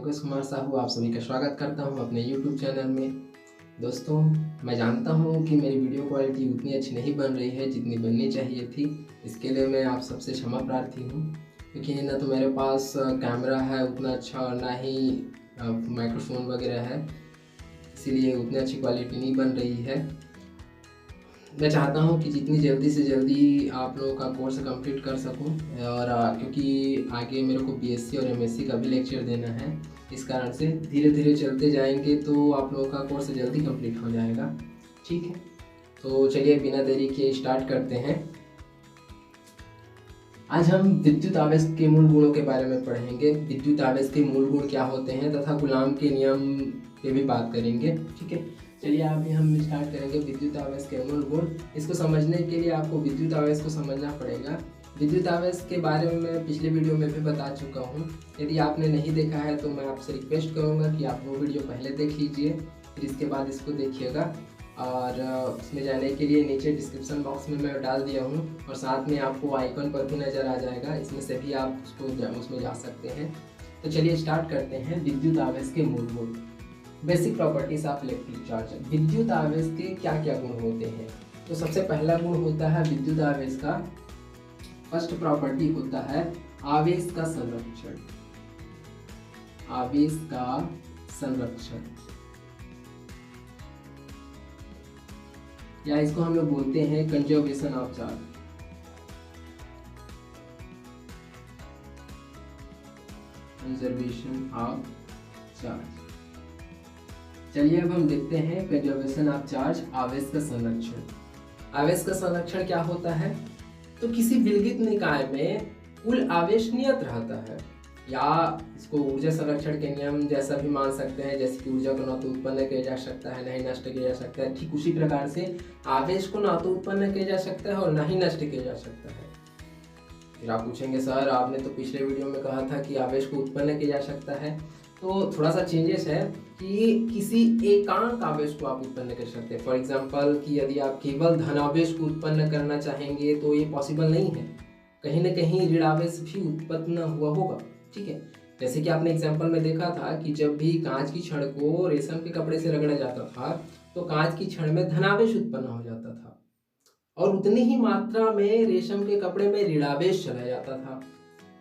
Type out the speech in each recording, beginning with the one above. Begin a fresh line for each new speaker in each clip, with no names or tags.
लोकेश कुमार साहू आप सभी का स्वागत करता हूं अपने YouTube चैनल में। दोस्तों, मैं जानता हूं कि मेरी वीडियो क्वालिटी उतनी अच्छी नहीं बन रही है जितनी बननी चाहिए थी। इसके लिए मैं आप सबसे क्षमा प्रार्थी हूं, क्योंकि ना तो मेरे पास कैमरा है उतना अच्छा और ना ही माइक्रोफोन वगैरह है, इसीलिए उतनी अच्छी क्वालिटी नहीं बन रही है। मैं चाहता हूं कि जितनी जल्दी से जल्दी आप लोगों का कोर्स कंप्लीट कर सकूं, और क्योंकि आगे मेरे को BSc और MSc का भी लेक्चर देना है, इस कारण से धीरे धीरे चलते जाएंगे तो आप लोगों का कोर्स जल्दी कंप्लीट हो जाएगा। ठीक है, तो चलिए बिना देरी के स्टार्ट करते हैं। आज हम विद्युत आवेश के मूल गुणों के बारे में पढ़ेंगे। विद्युत आवेश के मूल गुण क्या होते हैं तथा कूलॉम के नियम पे भी बात करेंगे। ठीक है, चलिए अभी हम स्टार्ट करेंगे विद्युत आवेश के मूल गुण। इसको समझने के लिए आपको विद्युत आवेश को समझना पड़ेगा। विद्युत आवेश के बारे में मैं पिछले वीडियो में भी बता चुका हूँ। यदि आपने नहीं देखा है तो मैं आपसे रिक्वेस्ट करूँगा कि आप वो वीडियो पहले देख लीजिए, फिर इसके बाद इसको देखिएगा। और उसमें जाने के लिए नीचे डिस्क्रिप्शन बॉक्स में मैं डाल दिया हूँ, और साथ में आपको आइकन पर भी नज़र आ जाएगा, इसमें से भी आप उसमें जा सकते हैं। तो चलिए स्टार्ट करते हैं विद्युत आवेश के मूल गुण। Basic properties of electric charge. विद्युत आवेश के क्या क्या गुण होते हैं? तो सबसे पहला गुण होता है विद्युत आवेश का, फर्स्ट प्रॉपर्टी होता है आवेश का संरक्षण। आवेश का संरक्षण, या इसको हम लोग बोलते हैं conservation of charge. Conservation of charge. चलिए अब हम देखते हैं कंजर्वेशन ऑफ चार्ज, आवेश का संरक्षण। आवेश का संरक्षण क्या होता है? तो किसी विलगित निकाय में कुल आवेश नियत रहता है, या इसको ऊर्जा संरक्षण के नियम जैसा भी मान सकते हैं, जैसे कि ऊर्जा को न तो उत्पन्न किया जा सकता है न ही नष्ट किया जा सकता है, ठीक उसी प्रकार से आवेश को न तो उत्पन्न किया जा सकता है और न ही नष्ट किया जा सकता है। फिर आप पूछेंगे सर आपने तो पिछले वीडियो में कहा था कि आवेश को उत्पन्न किया जा सकता है। तो थोड़ा सा चेंजेस है कि किसी एकांक आवेश को आप उत्पन्न कर सकते हैं। फॉर एग्जांपल कि यदि आप केवल धनावेश को उत्पन्न करना चाहेंगे तो ये पॉसिबल नहीं है, कहीं ना कहीं ऋण आवेश भी उत्पन्न हुआ होगा। ठीक है, जैसे कि आपने एग्जांपल में देखा था कि जब भी कांच की छड़ को रेशम के कपड़े से रगड़ा जाता था तो कांच की छड़ में धनावेश उत्पन्न हो जाता था, और उतनी ही मात्रा में रेशम के कपड़े में ऋणावेश चला जाता था।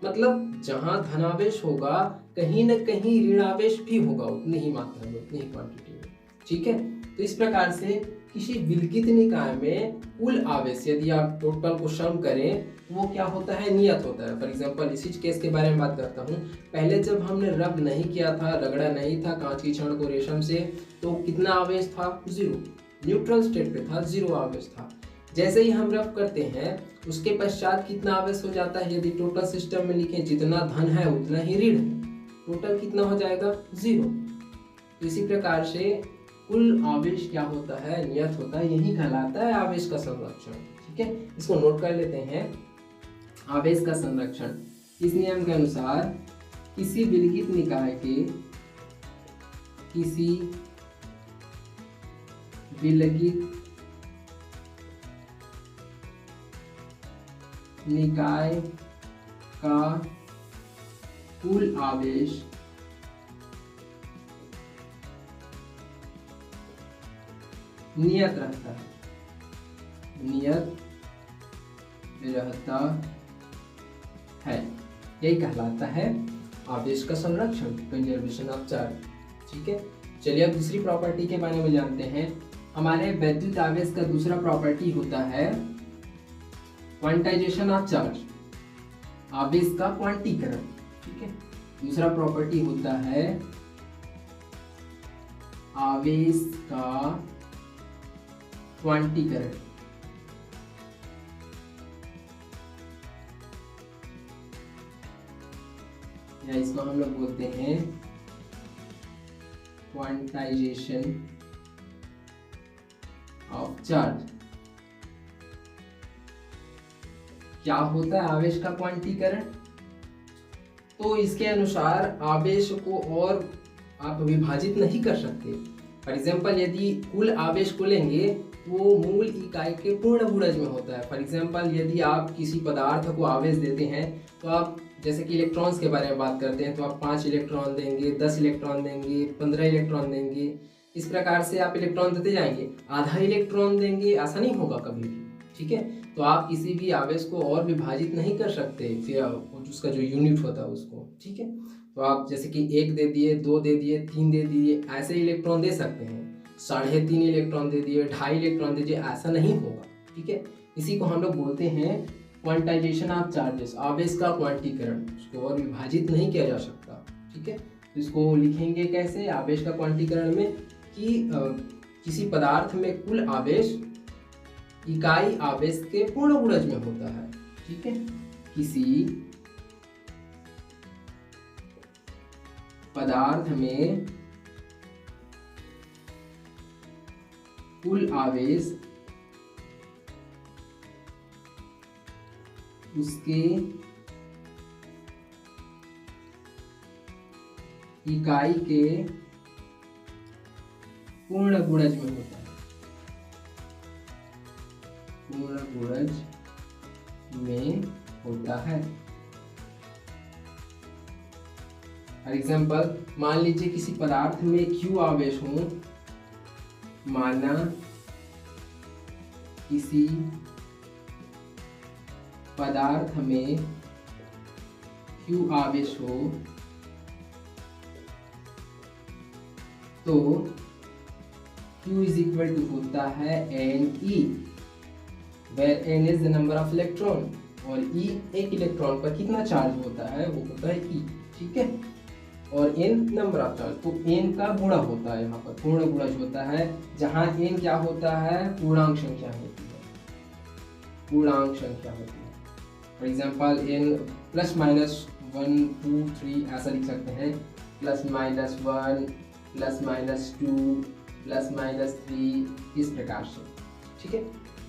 मतलब जहां धनावेश होगा कहीं न कहीं ऋणावेश भी होगा, उतनी ही मात्रा में, उतनी ही क्वांटिटी में। ठीक है, तो इस प्रकार से किसी विलगित निकाय में कुल आवेश यदि आप टोटल को सम करें वो क्या होता है? नियत होता है। फॉर एग्जांपल इसी केस के बारे में बात करता हूँ। पहले जब हमने रब नहीं किया था, रगड़ा नहीं था कांच की छड़ को रेशम से, तो कितना आवेश था? 0, न्यूट्रल स्टेट पे था, 0 आवेश था। जैसे ही हम रब करते हैं उसके पश्चात कितना आवेश हो जाता है? यदि टोटल सिस्टम में लिखें जितना धन है उतना ही ऋण है, टोटल कितना हो जाएगा? 0। तो इसी प्रकार से कुल आवेश क्या होता है? नियत होता है, यही कहलाता है आवेश का संरक्षण। ठीक है, इसको नोट कर लेते हैं। आवेश का संरक्षण इस नियम के अनुसार किसी विलगित निकाय के, किसी विलगित निकाय का कुल आवेश नियत रहता है, नियत रहता है, यही कहलाता है आवेश का संरक्षण, कंजर्वेशन ऑफ चार्ज। ठीक है, चलिए अब दूसरी प्रॉपर्टी के बारे में जानते हैं। हमारे वैद्युत आवेश का दूसरा प्रॉपर्टी होता है क्वांटाइजेशन ऑफ चार्ज, आवेश का क्वांटीकरण। ठीक है, दूसरा प्रॉपर्टी होता है आवेश का क्वांटीकरण। या इसको हम लोग बोलते हैं क्वांटाइजेशन ऑफ चार्ज। क्या होता है आवेश का क्वांटीकरण? तो इसके अनुसार आवेश को और आप विभाजित नहीं कर सकते। फॉर एग्जाम्पल यदि कुल आवेश को लेंगे वो मूल इकाई के पूर्ण गुणज में होता है। फॉर एग्जाम्पल यदि आप किसी पदार्थ को आवेश देते हैं तो आप जैसे कि इलेक्ट्रॉन्स के बारे में बात करते हैं तो आप 5 इलेक्ट्रॉन देंगे, 10 इलेक्ट्रॉन देंगे, 15 इलेक्ट्रॉन देंगे, इस प्रकार से आप इलेक्ट्रॉन देते जाएंगे। आधा इलेक्ट्रॉन देंगे ऐसा नहीं होगा कभी भी, ठीक है। तो आप किसी भी आवेश को और विभाजित नहीं कर सकते फिर उसका जो यूनिट होता है उसको, ठीक है। तो आप जैसे कि 1 दे दिए, 2 दे दिए, 3 दे दिए, ऐसे इलेक्ट्रॉन दे सकते हैं। 3.5 इलेक्ट्रॉन दे दिए, 2.5 इलेक्ट्रॉन दे दिए, ऐसा नहीं होगा, ठीक है। इसी को हम लोग बोलते हैं क्वांटाइजेशन ऑफ चार्जेस, आवेश का क्वांटीकरण। उसको और विभाजित नहीं किया जा सकता, ठीक है। तो इसको लिखेंगे कैसे आवेश का क्वांटीकरण में कि किसी पदार्थ में कुल आवेश इकाई आवेश के पूर्ण गुणज में होता है, ठीक है। किसी पदार्थ में कुल आवेश उसके इकाई के पूर्ण गुणज में होता है, पूर्ण गुणज में होता है। फॉर एग्जाम्पल मान लीजिए किसी पदार्थ में Q आवेश हो, माना किसी पदार्थ में Q आवेश हो तो Q इज इक्वल टू होता है Ne, where N is the number of electron और E एक इलेक्ट्रॉन पर कितना चार्ज होता है वो होता है E, ठीक है। और N नंबर ऑफ चार्ज, तो N का गुणा होता है, यहाँ पर पूर्ण गुणज होता है, जहाँ N क्या होता है पूर्णांक संख्या होती है, पूर्णांक संख्या होती है। For example N plus minus 1 2 3 ऐसा लिख सकते हैं, plus minus 1 plus minus 2 plus minus 3 इस प्रकार से, ठीक है।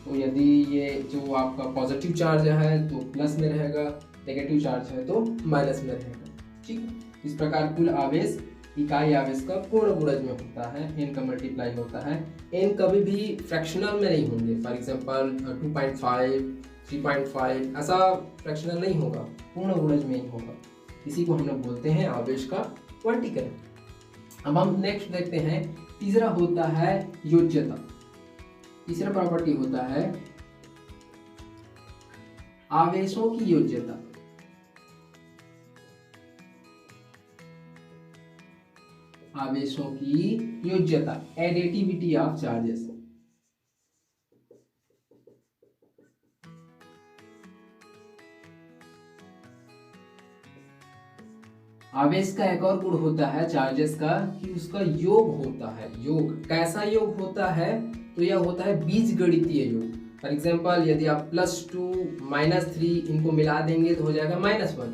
तो यदि ये जो आपका पॉजिटिव चार्ज है तो प्लस में रहेगा, नेगेटिव चार्ज है तो माइनस में रहेगा, ठीक। इस प्रकार कुल आवेश इकाई आवेश का पूर्ण गुणज में होता है, n का मल्टीप्लाई होता है। n कभी भी फ्रैक्शनल में नहीं होंगे, फॉर एग्जांपल 2.5 3.5 ऐसा फ्रैक्शनल नहीं होगा, पूर्ण गुणज में ही होगा। इसी को हम लोग बोलते हैं आवेश का क्वांटीकरण। अब हम नेक्स्ट देखते हैं, तीसरा होता है योज्यता। तीसरा प्रॉपर्टी होता है आवेशों की योज्यता। आवेशों की योज्यता, एडिटिविटी ऑफ चार्जेस। आवेश का एक और गुण होता है चार्जेस का कि उसका योग होता है। योग कैसा योग होता है तो यह होता है बीजगणितीय योग। फॉर एग्जांपल यदि आप +2 -3 इनको मिला देंगे तो हो जाएगा -1,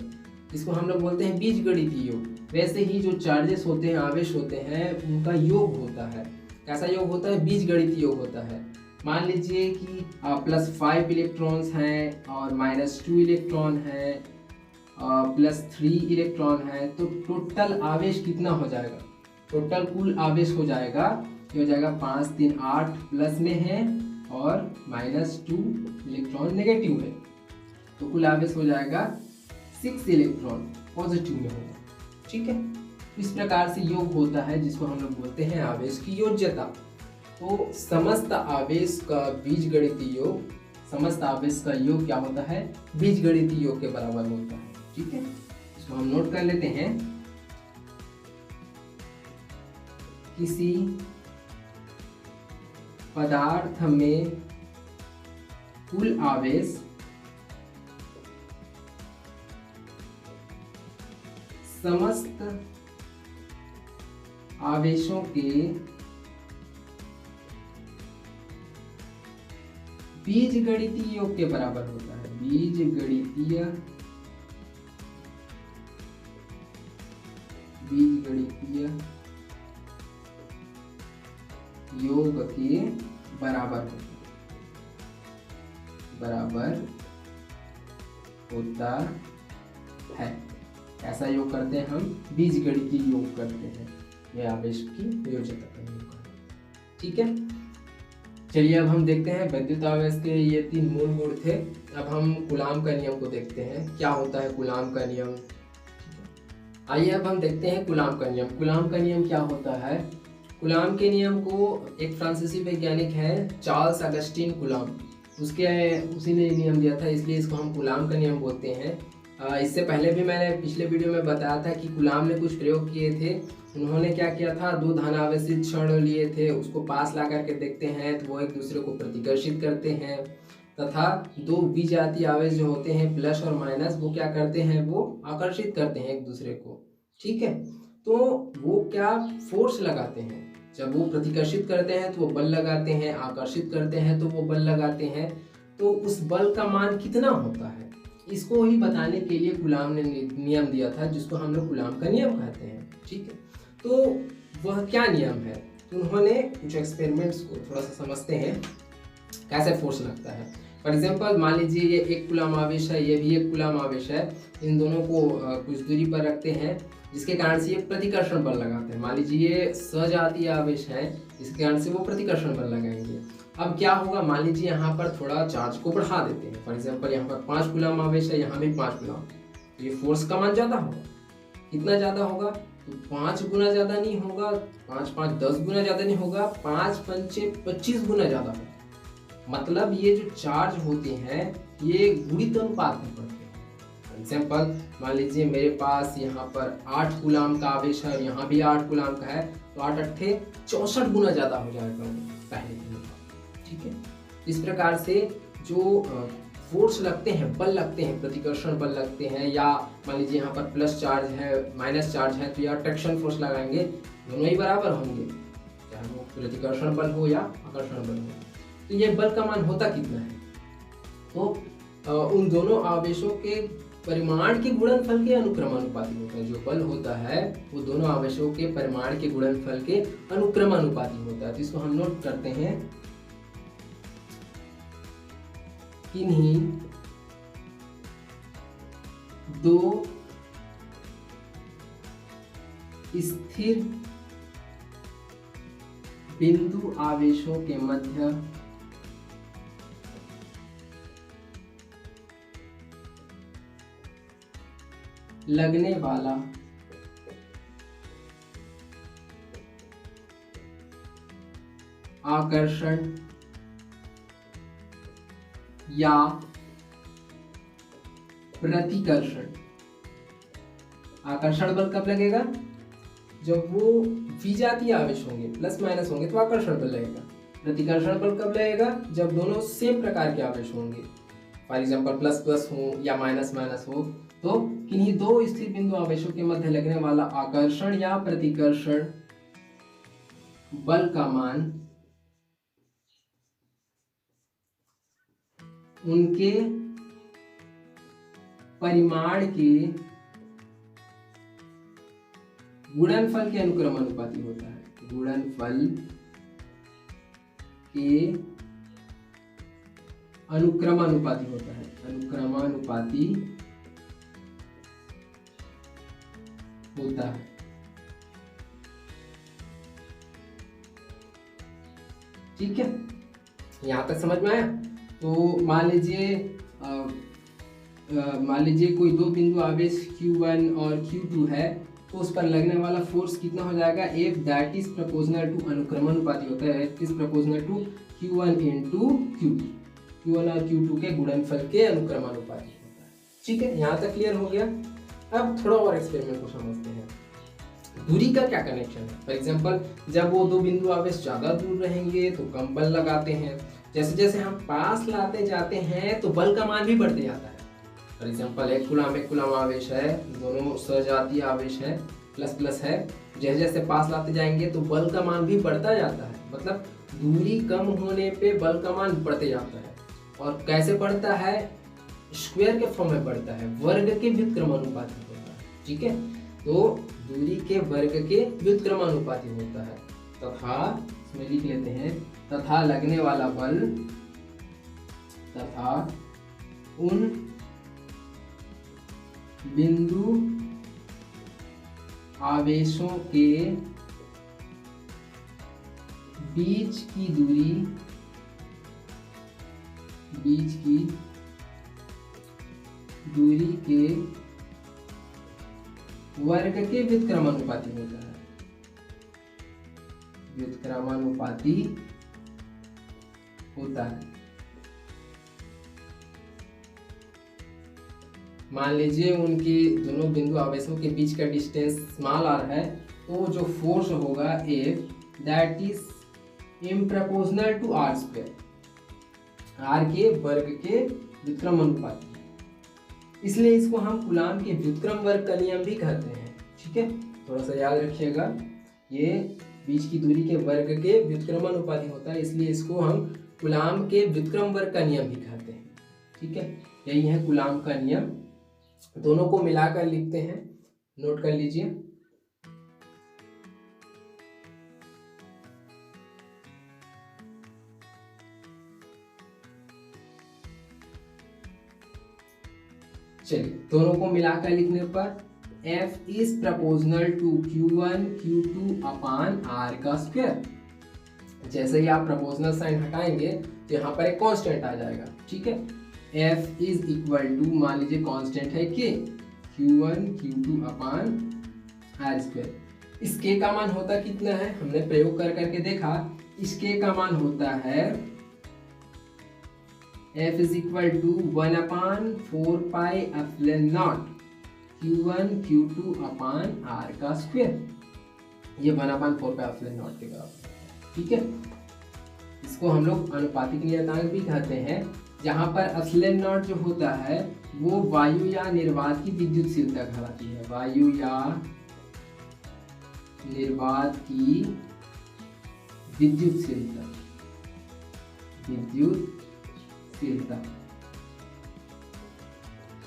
इसको हम लोग बोलते हैं बीजगणितीय योग। वैसे ही जो चार्जेस होते हैं, आवेश होते हैं, उनका योग होता है। कैसा योग होता है? बीजगणितीय योग होता है। मान लीजिए कि +5 इलेक्ट्रॉन्स हैं और -2 इलेक्ट्रॉन है, +3 इलेक्ट्रॉन है, तो टोटल आवेश कितना हो जाएगा? टोटल कुल आवेश हो जाएगा, ये हो जाएगा 5 3 8 प्लस में है और -2 इलेक्ट्रॉन नेगेटिव है, तो कुल आवेश हो जाएगा 6 इलेक्ट्रॉन पॉजिटिव में होगा। ठीक है, इस प्रकार से योग होता है जिसको हम लोग बोलते हैं आवेश की योज्यता। तो समस्त आवेश का बीजगणितीय योग, समस्त आवेश का योग क्या होता है? बीजगणितीय योग के बराबर होता है। ठीक है, इसको हम नोट कर लेते हैं। किसी पदार्थ में कुल आवेश समस्त आवेशों के बीजगणितीय योग के बराबर होता है। बीजगणितीय योग के बराबर होता है। ऐसा योग करते हैं हम, बीजगणितीय योग करते हैं, यह आवेश की योज्यता का योग है। ठीक है, चलिए अब हम देखते हैं विद्युत आवेश के ये 3 मूल गुण थे। अब हम कूलाम का नियम को देखते हैं, क्या होता है कूलाम का नियम। आइए अब हम देखते हैं कूलाम का नियम। कूलाम का नियम क्या होता है। कूलाम के नियम को एक फ्रांसीसी वैज्ञानिक है चार्ल्स अगस्टिन कूलाम, उसी ने नियम दिया था, इसलिए इसको हम कूलाम का नियम बोलते हैं। इससे पहले भी मैंने पिछले वीडियो में बताया था कि कूलाम ने कुछ प्रयोग किए थे। उन्होंने क्या किया था, 2 धनावेशित क्षण लिए थे, उसको पास ला करके देखते हैं तो वो एक दूसरे को प्रतिकर्षित करते हैं, तथा 2 विजातीय आवेश जो होते हैं प्लस और माइनस, वो क्या करते हैं, वो आकर्षित करते हैं एक दूसरे को। ठीक है, तो वो क्या फोर्स लगाते हैं, जब वो प्रतिकर्षित करते हैं तो वो बल लगाते हैं, आकर्षित करते हैं तो वो बल लगाते हैं, तो उस बल का मान कितना होता है, इसको ही बताने के लिए कूलाम ने नियम दिया था, जिसको हम लोग कूलाम का नियम कहते हैं। ठीक है, तो वह क्या नियम है, तो उन्होंने कुछ एक्सपेरिमेंट्स को थोड़ा सा समझते हैं कैसे फोर्स लगता है। फॉर एग्जाम्पल मान लीजिए ये एक कूलाम आवेश है, ये भी एक कूलाम आवेश है, इन दोनों को कुछ दूरी पर रखते हैं, जिसके कारण से ये प्रतिकर्षण बल लगाते हैं। मान लीजिए ये सजातीय आवेश है, जिसके कारण से वो प्रतिकर्षण बल लगाएंगे। अब क्या होगा, मान लीजिए यहाँ पर थोड़ा चार्ज को बढ़ा देते हैं, फॉर एग्जाम्पल यहाँ पर 5 कूलाम आवेश है, यहाँ भी 5 कूलाम, तो ये फोर्स का मान ज़्यादा होगा। कितना ज़्यादा होगा, तो 5 गुना ज़्यादा नहीं होगा, 5 5 10 गुना ज़्यादा नहीं होगा, 5 5 25 गुना ज़्यादा होगा। मतलब ये जो चार्ज होते हैं ये गुणित अनुपात में पड़ते हैं। एग्जाम्पल मान लीजिए मेरे पास यहाँ पर 8 कूलाम का आवेश है और यहाँ भी 8 कूलाम का है, तो 8 अट्ठे 64 गुना ज़्यादा हो जाएगा पहले के मुकाबले। ठीक है, इस प्रकार से जो फोर्स लगते हैं, बल लगते हैं, प्रतिकर्षण बल लगते हैं, या मान लीजिए यहाँ पर प्लस चार्ज है माइनस चार्ज है, तो या ट्रैक्शन फोर्स लगाएंगे, दोनों ही बराबर होंगे, चाहे वो प्रतिकर्षण बल हो या आकर्षण बल हो। तो ये बल का मान होता कितना है, तो उन दोनों आवेशों के परिमाण के गुणनफल के अनुक्रमानुपाती होता है। जो बल होता है वो दोनों आवेशों के परिमाण के गुणनफल के अनुक्रमानुपाती होता है। तो इसको हम नोट करते हैं, किन्हीं 2 स्थिर बिंदु आवेशों के मध्य लगने वाला आकर्षण या प्रतिकर्षण। आकर्षण बल कब लगेगा, जब वो विजातीय आवेश होंगे, प्लस माइनस होंगे तो आकर्षण बल लगेगा। प्रतिकर्षण बल कब लगेगा, जब दोनों सेम प्रकार के आवेश होंगे, फॉर एग्जाम्पल प्लस प्लस हो या माइनस माइनस हो। तो किन्हीं 2 स्थिर बिंदु आवेशों के मध्य लगने वाला आकर्षण या प्रतिकर्षण बल का मान उनके परिमाण के गुणनफल के अनुक्रमानुपाती होता है। गुणनफल के अनुक्रमानुपाती होता है, अनुक्रमानुपाती होता है। ठीक है, यहां तक समझ में आया। तो मान लीजिए कोई 2 बिंदु आवेश Q1 और Q2 है, तो उस पर लगने वाला फोर्स कितना हो जाएगा, F that is proportional to अनुक्रमानुपाती होता है, is proportional to Q1 into Q2, Q1 और Q2 के गुणनफल के अनुक्रमानुपाती होता है। ठीक है, यहाँ तक क्लियर हो गया। अब थोड़ा और एक्सपेरिमेंट को समझते हैं। दूरी का क्या कनेक्शन है। फॉर एग्जाम्पल जब वो 2 बिंदु आवेश ज़्यादा दूर रहेंगे तो कम बल लगाते हैं, जैसे जैसे हम पास लाते जाते हैं तो बल का मान भी बढ़ते जाता है। फॉर एग्जाम्पल एक कूलाम आवेश है, दोनों सजातीय आवेश है, प्लस प्लस है, जैसे जैसे पास लाते जाएंगे तो बल का मान भी बढ़ता जाता है। मतलब दूरी कम होने पे बल का मान बढ़ते जाता है। और कैसे बढ़ता है, स्क्वायर के फॉर्म में बढ़ता है, वर्ग के व्युत्क्रमानुपाती होता है। ठीक है, तो दूरी के वर्ग के व्युत्क्रमानुपाती होता है। तथा इसमें लिख लेते हैं, तथा लगने वाला बल तथा उन बिंदु आवेशों के बीच की दूरी बीच की दूरी के वर्ग के व्युत्क्रमानुपाती होता है, व्युत्क्रमानुपाती होता है। मान लीजिए उनके दोनों बिंदु आवेशों के बीच का डिस्टेंस स्मॉल r है, तो जो फोर्स होगा F that is in proportional to r square, r के वर्ग के व्युत्क्रम अनुपाती, इसलिए इसको हम कूलाम के व्युत्क्रम वर्ग का नियम भी कहते हैं। ठीक है, थोड़ा सा याद रखिएगा, ये बीच की दूरी के वर्ग के व्युत्क्रम अनुपाती होता है, इसलिए इसको हम कूलाम के व्युत्क्रम वर्ग का नियम भी कहते हैं। ठीक है, यही है कूलाम का नियम। दोनों को मिलाकर लिखते हैं, नोट कर लीजिए। चलिए, दोनों को मिलाकर लिखने पर F is proportional to Q1 Q2 upon R का स्क्वायर। जैसे ही आप प्रपोर्शनल साइन हटाएंगे तो यहाँ पर एक कांस्टेंट आ जाएगा। ठीक है, F इज इक्वल टू, मान लीजिए कांस्टेंट है K, Q1 Q2 upon R square. इस K का मान होता कितना है, हमने प्रयोग कर करके देखा, इस K का मान होता है F is equal to 1 upon 4 pi epsilon naught Q1 Q2 upon R का स्क्वायर। ये 1 अपान 4 पाई एप्सिलॉन नॉट के बराबर। ठीक है, इसको हम लोग अनुपातिक नियतांक भी कहते हैं, जहां पर एप्सिलॉन नॉट जो होता है वो वायु या निर्वात की विद्युतशीलता कहलाती है, वायु या निर्वात की विद्युतशीलता, विद्युतशीलता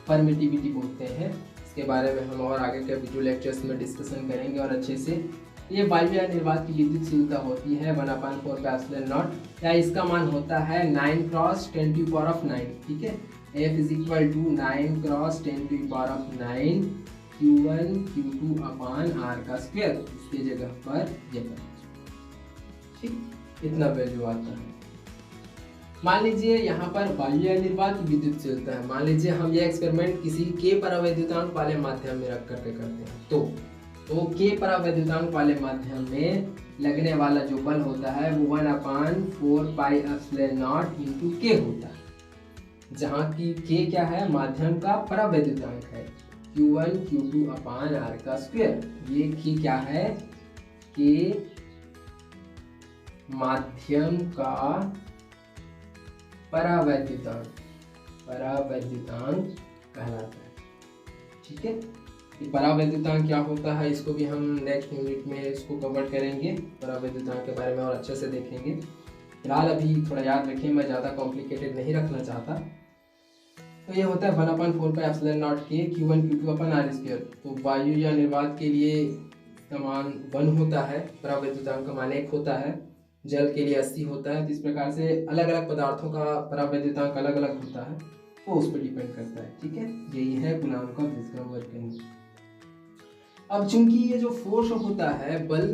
परमिटिविटी बोलते हैं। इसके बारे में हम और आगे के वीडियो लेक्चर्स में डिस्कशन करेंगे और अच्छे से। ये वायु या निर्वात की विद्युतशीलता होती है 1/4 पाई एप्सिलॉन नॉट, या इसका मान होता है 9 क्रॉस 10 टू पावर ऑफ 9। ठीक है, F is equal to 9 cross 10 to power of 9 Q1 Q2 upon R का स्क्वायर, इसकी जगह पर ये ठीक, इतना वैल्यू आता है। मान लीजिए यहाँ पर वायु या निर्वात की विद्युतशीलता है, मान लीजिए हम ये एक्सपेरिमेंट किसी K परावैद्युतांक वाले माध्यम में रख करके करते हैं, तो K परावैद्युतांक वाले माध्यम में लगने वाला जो बल होता है वो 1/4 pi epsilon not into K होता है, जहाँ की K क्या है, माध्यम का परावैद्युतांक है, Q1 Q2 अपान R का स्क्वायर। ये K क्या है, K माध्यम का परावैद्युतांक, परावैद्युतांक कहलाता है। ठीक है, ये परावैद्युतांक क्या होता है इसको भी हम नेक्स्ट यूनिट में इसको कवर करेंगे, परावैद्युतांक के बारे में और अच्छे से देखेंगे। फिलहाल अभी थोड़ा याद रखिए, मैं ज़्यादा कॉम्प्लिकेटेड नहीं रखना चाहता। तो ये होता है 1/4 pi epsilon not K Q1 Q2 upon R square. तो वायु या निर्वात के लिए इसका मान 1 होता है, परावैद्युतांक का मान 1 होता है, जल के लिए 80 होता है। तो इस प्रकार से अलग अलग पदार्थों का परावैद्युतांक अलग अलग होता है, तो उस पर डिपेंड करता है। ठीक है, यही है कूलाम का व्युत्क्रम वर्ग। अब चूंकि ये जो फोर्स होता है, बल,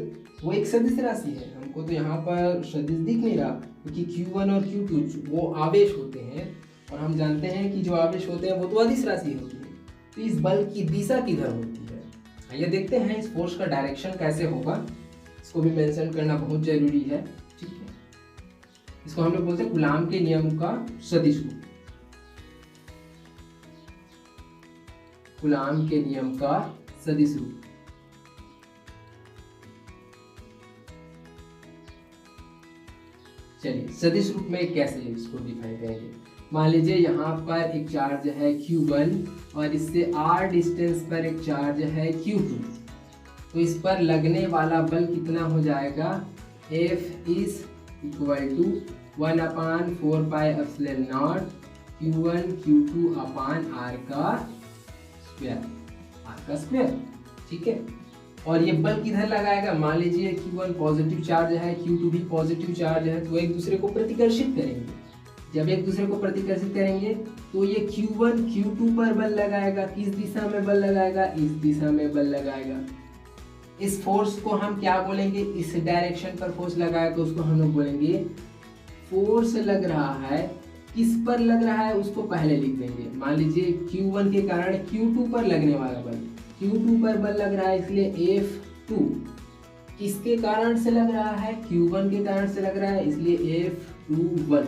वो एक सदिश राशि है, हमको तो यहाँ पर सदिश दिख नहीं रहा, क्योंकि Q1 और Q2 वो आवेश होते हैं, और हम जानते हैं कि जो आवेश होते हैं वो तो अदिश राशि होती है। तो इस बल की दिशा किधर होती है, आइए देखते हैं इस फोर्स का डायरेक्शन कैसे होगा, इसको भी मेंशन करना बहुत जरूरी है। ठीक है, इसको हम लोग बोलते हैं कूलाम के नियम का सदिश रूप, कूलाम के नियम का सदिश रूप। चलिए, सदिश रूप में कैसे इसको डिफाइन करेंगे। मान लीजिए यहाँ पर एक चार्ज है Q1 और इससे R डिस्टेंस पर एक चार्ज है Q2, तो इस पर लगने वाला बल कितना हो जाएगा, F is equal to 1/4 pi epsilon naught Q1 Q2 upon R का स्क्वायर। ठीक है, और ये बल किधर लगाएगा, मान लीजिए Q1 पॉजिटिव चार्ज है, Q2 भी पॉजिटिव चार्ज है, तो एक दूसरे को प्रतिकर्षित करेंगे। जब एक दूसरे को प्रतिकर्षित करेंगे तो ये Q1 Q2 पर बल लगाएगा, किस दिशा में बल लगाएगा, इस दिशा में बल लगाएगा। इस फोर्स को हम क्या बोलेंगे, इस डायरेक्शन पर फोर्स लगाया तो उसको हम लोग बोलेंगे फोर्स लग रहा है किस पर लग रहा है उसको पहले लिख देंगे। मान लीजिए Q1 के कारण Q2 पर लगने वाला बल, Q2 पर बल लग रहा है इसलिए F2 किसके कारण से लग रहा है, Q1 के कारण से लग रहा है इसलिए F21।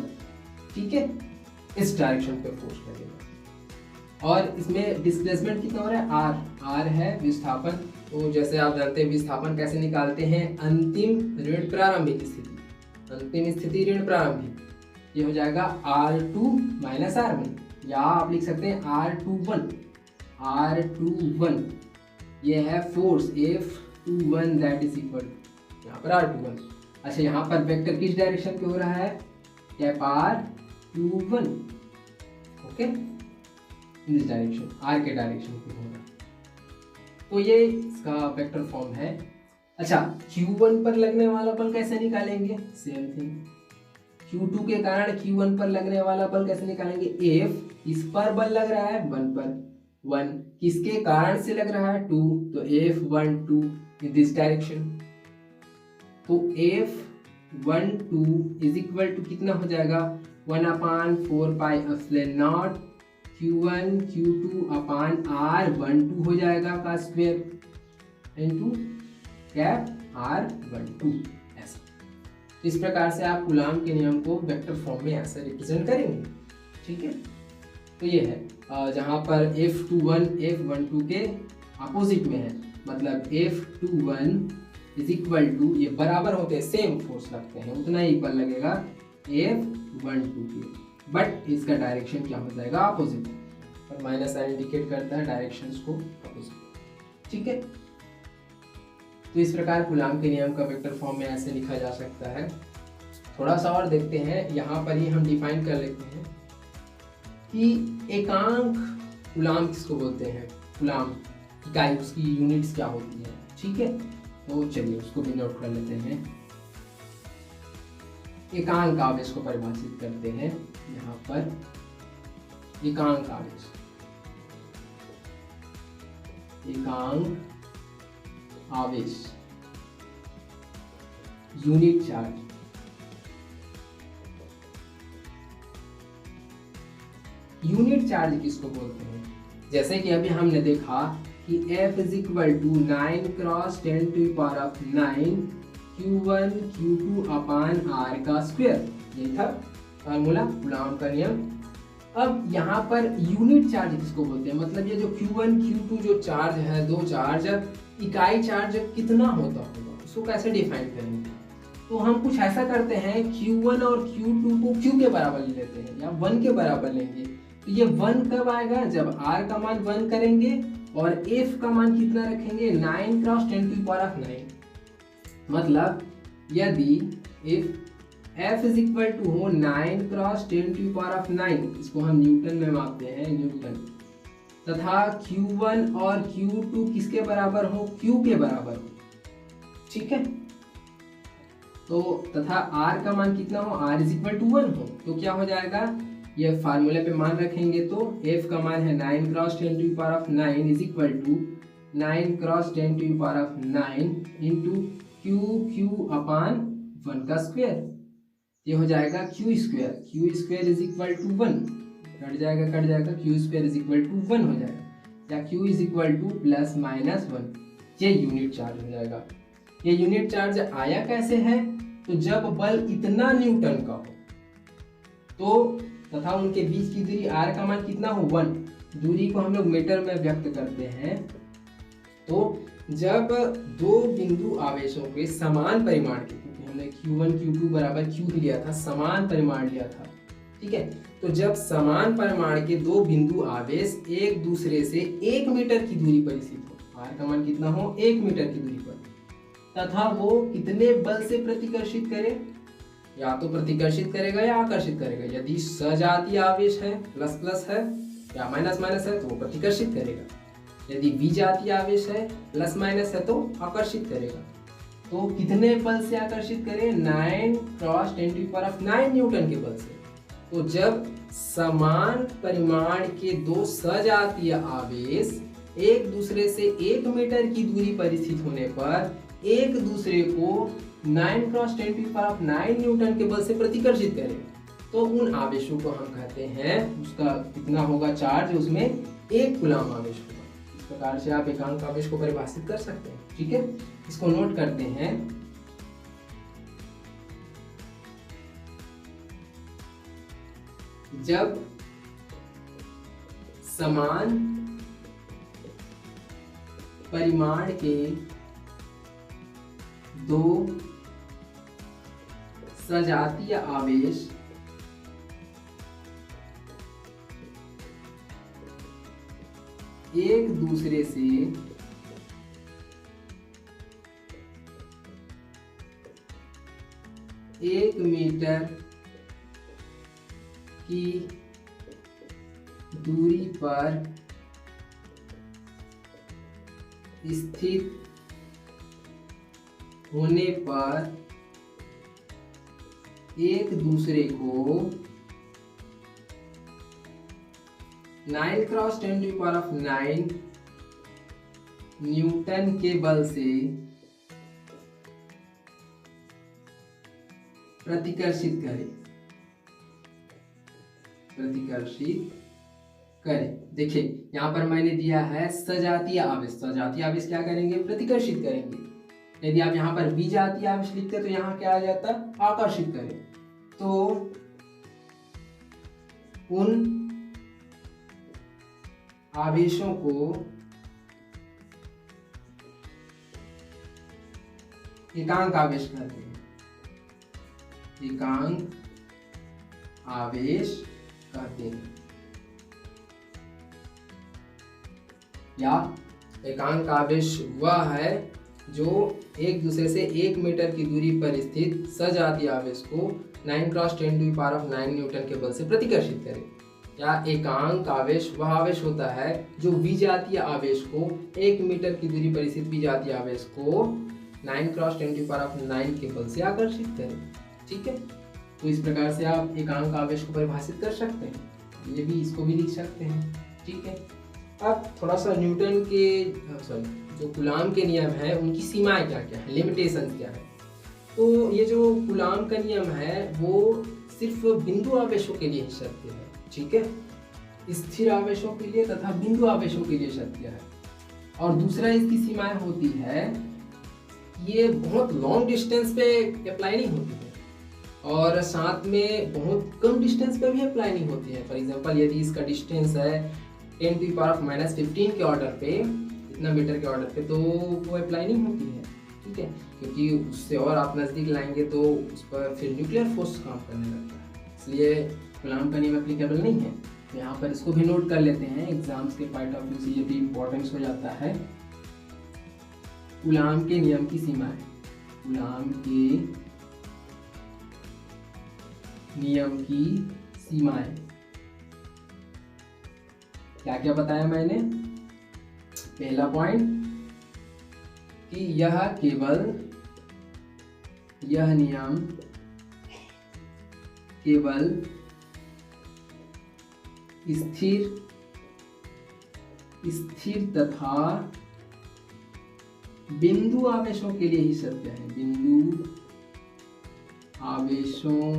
ठीक है, इस डायरेक्शन पे फोर्स लगेगा। और इसमें डिस्प्लेसमेंट कितना हो रहा है, R है विस्थापन। तो जैसे आप जानते हैं विस्थापन कैसे निकालते हैं, अंतिम ऋण प्रारंभिक स्थिति, अंतिम स्थिति ऋण प्रारंभिक, ये हो जाएगा R2 माइनस R1, या आप लिख सकते हैं R21 ये है force F21 that is equal यहाँ पर R21। अच्छा, यहाँ पर वेक्टर किस डायरेक्शन पे हो रहा है, cap R21, okay, this direction R के डायरेक्शन पे हो रहा है। तो ये इसका वेक्टर फॉर्म है। अच्छा, Q1 पर लगने वाला बल कैसे निकालेंगे, सेम थिंग। Q2 के कारण Q1 पर लगने वाला बल कैसे निकालेंगे, F इस पर बल लग रहा है 1 पर, 1 किसके कारण से लग रहा है 2, तो F12 इन दिस डायरेक्शन। तो F12 इज इक्वल टू कितना हो जाएगा, 1/4 pi epsilon naught Q1 Q2 अपान R12 हो जाएगा का स्क्वायर इनटू कैप R12। ऐसा, इस प्रकार से आप कूलाम के नियम को वेक्टर फॉर्म में ऐसे रिप्रेजेंट करेंगे। ठीक है, तो ये है जहाँ पर F21 F12 के अपोजिट में है, मतलब F21 इज इक्वल टू, ये बराबर होते हैं, सेम फोर्स लगते हैं, उतना ही बल लगेगा F12 के, बट इसका डायरेक्शन क्या हो जाएगा, अपोजिट, और माइनस साइन इंडिकेट करता है डायरेक्शंस को अपोजिट। ठीक है, तो इस प्रकार कूलाम के नियम का वेक्टर फॉर्म में ऐसे लिखा जा सकता है। थोड़ा सा और देखते हैं, यहाँ पर ही हम डिफाइन कर लेते हैं कि एकांक कूलाम किसको बोलते हैं, कूलाम इकाई उसकी यूनिट्स क्या होती है। ठीक है, तो चलिए उसको भी नोट कर लेते हैं। एकांक आवेश को परिभाषित करते हैं यहाँ पर, एकांक आवेश, एकांक आवेश, यूनिट चार्ज। यूनिट चार्ज किसको बोलते हैं, जैसे कि अभी हमने देखा कि F is equal to 9 cross 10 to power of 9 Q1 Q2 upon R का स्क्वायर, ये था फार्मूला कूलाम का नियम। अब यहाँ पर यूनिट चार्ज किसको बोलते हैं, मतलब ये जो Q1 Q2 जो चार्ज है, दो चार्ज, इकाई चार्ज कितना होता होगा, उसको कैसे डिफाइन करेंगे। तो हम कुछ ऐसा करते हैं, Q1 और Q2 को Q के बराबर ले लेते हैं या 1 के बराबर लेंगे। तो ये 1 कब आएगा, जब R का मान 1 करेंगे और F का मान कितना रखेंगे, 9 क्रॉस 10 टू पावर ऑफ 9। मतलब यदि if F is equal to हो 9 क्रॉस 10 टू पावर ऑफ 9, इसको हम न्यूटन में मापते हैं, न्यूटन, तथा Q1 और Q2 किसके बराबर हो, Q के बराबर हो। ठीक है, तो तथा R का मान कितना हो, R इज इक्वल टू 1 हो, तो क्या हो जाएगा, ये फार्मूले पे मान रखेंगे तो F का मान है 9 cross 10 to power of 9 is equal to 9 cross 10 to power of 9 into Q upon 1 का स्क्वायर, ये हो जाएगा Q square is equal to 1, कट जाएगा Q square is equal to 1 हो जाएगा, या Q is equal to plus minus 1, ये यूनिट चार्ज हो जाएगा। ये यूनिट चार्ज आया कैसे है, तो जब बल इतना न्यूटन का हो तो तथा उनके बीच की दूरी R का मान कितना हो, 1, दूरी को हम लोग मीटर में व्यक्त करते हैं। तो जब दो बिंदु आवेशों के समान परिमाण के, क्योंकि हमने Q1 Q2 बराबर Q लिया था, समान परिमाण लिया था, ठीक है, तो जब समान परिमाण के दो बिंदु आवेश एक दूसरे से 1 मीटर की दूरी पर स्थित हो, R का मान कितना हो, 1 मीटर की दूरी पर, तथा वो कितने बल से प्रतिकर्षित करे, या तो प्रतिकर्षित करेगा या आकर्षित करेगा। यदि सजातीय आवेश है, प्लस प्लस है या माइनस माइनस है, तो वो प्रतिकर्षित करेगा। यदि विजातीय आवेश है, प्लस माइनस है, तो आकर्षित करेगा। तो कितने बल से आकर्षित करे, 9 cross 10 to power of 9 Newton के बल से। तो जब समान परिमाण के दो सजातीय आवेश एक दूसरे से 1 मीटर की दूरी पर स्थित होने पर एक दूसरे को 9 cross 10 to power of 9 Newton के बल से प्रतिकर्षित करें, तो उन आवेशों को हम कहते हैं, उसका कितना होगा चार्ज, उसमें 1 कूलम आवेश होगा। इस प्रकार से आप एकांक आवेश को परिभाषित कर सकते हैं। ठीक है, इसको नोट करते हैं। जब समान परिमाण के दो सजातीय आवेश एक दूसरे से एक मीटर की दूरी पर स्थित होने पर एक दूसरे को 9 क्रॉस 10⁹ न्यूटन के बल से प्रतिकर्षित करें। देखिए यहाँ पर मैंने दिया है सजातीय आवेश। सजातीय आवेश क्या करेंगे, प्रतिकर्षित करेंगे। यदि आप यहाँ पर विजातीय आवेश लिखते तो यहाँ क्या आ जाता, आकर्षित करें। तो उन आवेशों को एकांक आवेश कहते हैं। एकांक आवेश कहते हैं, या एकांक आवेश वह है जो एक दूसरे से 1 मीटर की दूरी पर स्थित सजातीय आवेश को 9 क्रॉस 10⁹ न्यूटन के बल से प्रतिकर्षित करे। या एकांक आवेश वह आवेश होता है जो विजातीय आवेश को 1 मीटर की दूरी पर स्थित विजातीय आवेश को 9 क्रॉस 10⁹ के बल से आकर्षित करे। ठीक है, तो इस प्रकार से आप एकांक आवेश को परिभाषित कर सकते हैं। ये भी, इसको भी लिख सकते हैं। ठीक है, अब थोड़ा सा न्यूटन के जो कूलाम के नियम है उनकी सीमाएं क्या क्या है, लिमिटेशन क्या है। तो ये जो कूलाम का नियम है वो सिर्फ बिंदु आवेशों के लिए ही सत्य है। ठीक है, स्थिर आवेशों के लिए तथा बिंदु आवेशों के लिए सत्य है। और दूसरा इसकी सीमाएं होती है, ये बहुत लॉन्ग डिस्टेंस पे अप्लाई नहीं होती है और साथ में बहुत कम डिस्टेंस पे भी अप्लाई नहीं होती है। फॉर एग्जांपल यदि इसका डिस्टेंस है 10⁻⁻15 के ऑर्डर पे, इतना मीटर के ऑर्डर पे, तो वो अप्लाई नहीं होती है। ठीक है, क्योंकि उससे और आप नज़दीक लाएंगे तो उस पर फिर न्यूक्लियर फोर्स काम करने लगता है, इसलिए कूलाम का नियम एप्लीकेबल नहीं है। तो यहाँ पर इसको भी नोट कर लेते हैं, एग्जाम्स के पॉइंट ऑफ व्यू से ये भी इम्पोर्टेंस हो जाता है। कूलाम के नियम की सीमाएं। कूलाम के नियम की सीमाएं क्या क्या बताया मैंने। पहला पॉइंट कि यह नियम केवल स्थिर तथा बिंदु आवेशों के लिए ही सत्य है। बिंदु आवेशों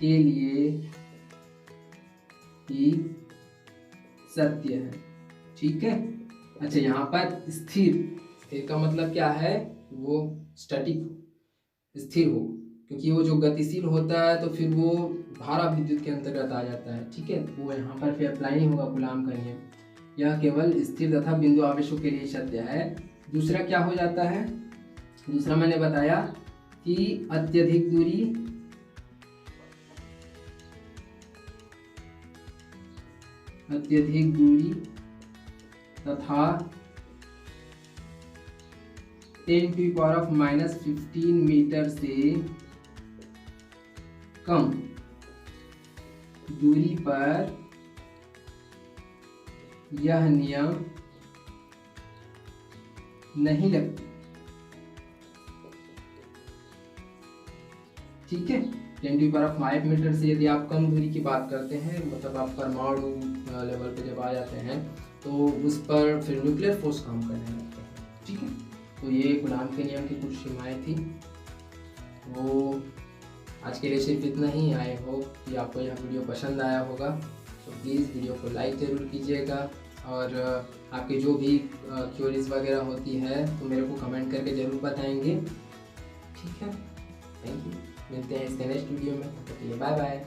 के लिए ही सत्य है। ठीक है, अच्छा यहाँ पर स्थिर का मतलब क्या है, वो स्टैटिक स्थिर हो, क्योंकि वो जो गतिशील होता है तो फिर वो धारा विद्युत के अंतर्गत आ जाता है। ठीक है, वो यहाँ पर फिर अप्लाई नहीं होगा कूलाम का नियम। यह केवल स्थिर तथा बिंदु आवेशों के लिए सत्य है। दूसरा क्या हो जाता है, दूसरा मैंने बताया कि अत्यधिक दूरी तथा 10⁻⁻15 मीटर से कम दूरी पर यह नियम नहीं लगता। ठीक है, 10⁻⁵ मीटर से यदि आप कम दूरी की बात करते हैं, मतलब आप परमाणु लेवल पे जब आ जाते हैं तो उस पर फिर न्यूक्लियर फोर्स काम करने लगते हैं। ठीक है, तो ये कूलाम के नियम की कुछ सीमाएं थी। वो आज के लिए सिर्फ इतना ही। आई होप कि आपको यह वीडियो पसंद आया होगा, तो प्लीज़ वीडियो को लाइक ज़रूर कीजिएगा और आपकी जो भी क्वेरीज वगैरह होती है तो मेरे को कमेंट करके ज़रूर बताएंगे। ठीक है, थैंक यू। मिलते हैं इसके नेक्स्ट वीडियो में, तब तक के लिए बाय बाय।